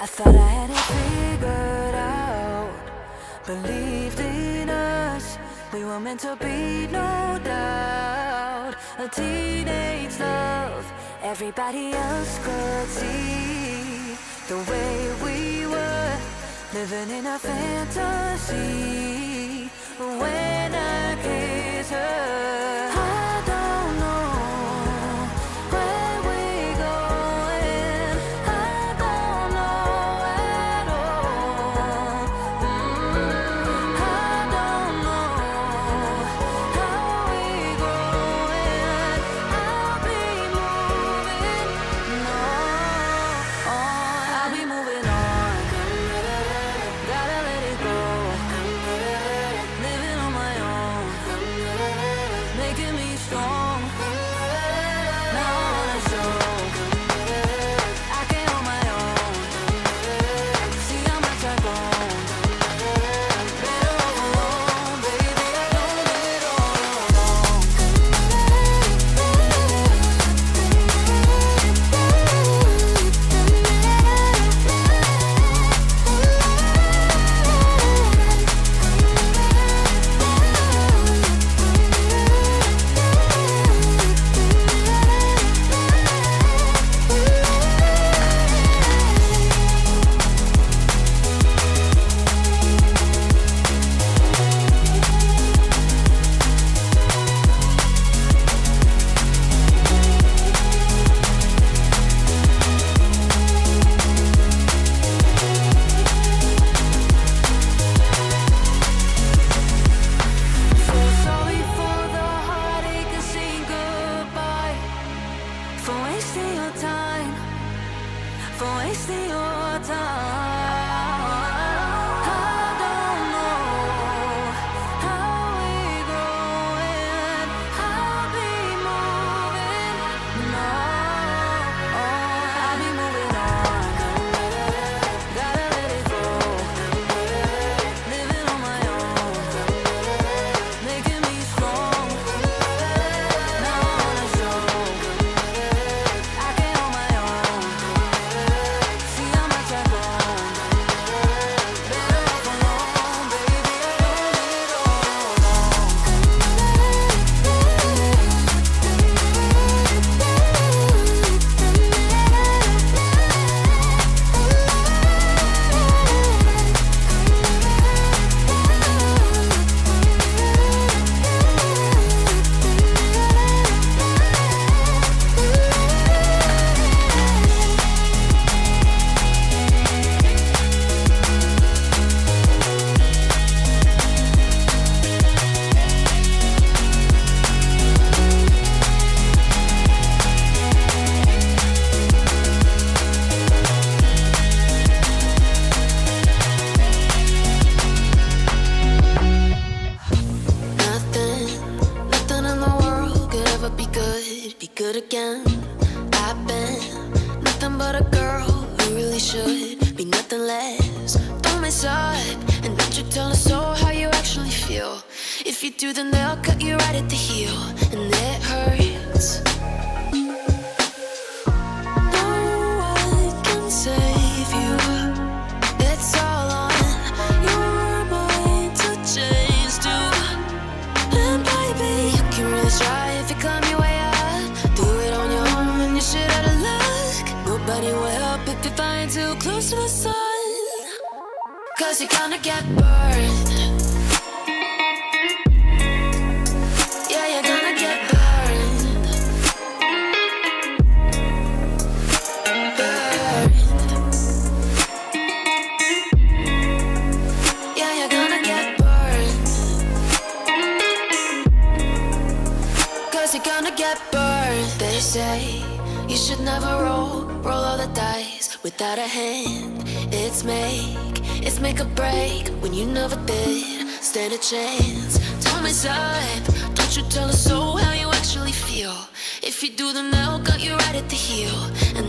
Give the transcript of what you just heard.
I thought I had it figured out. Believed in us, we were meant to be, no doubt. A teenage love, everybody else could see the way we were, living in a fantasy. When I kiss her, I don't know where we're going. I don't know at all. I don't know how we're growing. I'll be moving on. I'll be moving on. Gotta let it go. Living on my own, making me strong. Now I wanna show I can hold my own. See how much I've grown. Better off alone, baby. I don't live it all alone. So sorry for the heartache and saying goodbye, for wasting your time, for wasting your time. I don't know how we're growing. I'll be moving on. I'll be moving on. Gotta let it go. Living on my own, making me strong. Now I wanna show I can hold my own. See how much I've grown. Better off alone, baby. I don't live it all alone. Nothing in the world could ever be good again. I've been nothing but a girl who really should be nothing less. Don't mess up, and don't you tell us so how you actually feel. If you do, then they'll cut you right at the heel, and it hurts. No one can save you. It's all on your mind to change too. And baby, you can really try if you climb your way up. Do it on your own when you're shit out of luck. Nobody will help if you're flying too close to the sun. 'Cause you're gonna get burned. Yeah, you're gonna get burned. Burned. Yeah, you're gonna get burned. 'Cause you're gonna get burned. They say you should never roll all the dice without a hand. It's make or break when you never did stand a chance. Don't mess up, don't you tell us so how you actually feel. If you do, then they'll cut you right at the heel, and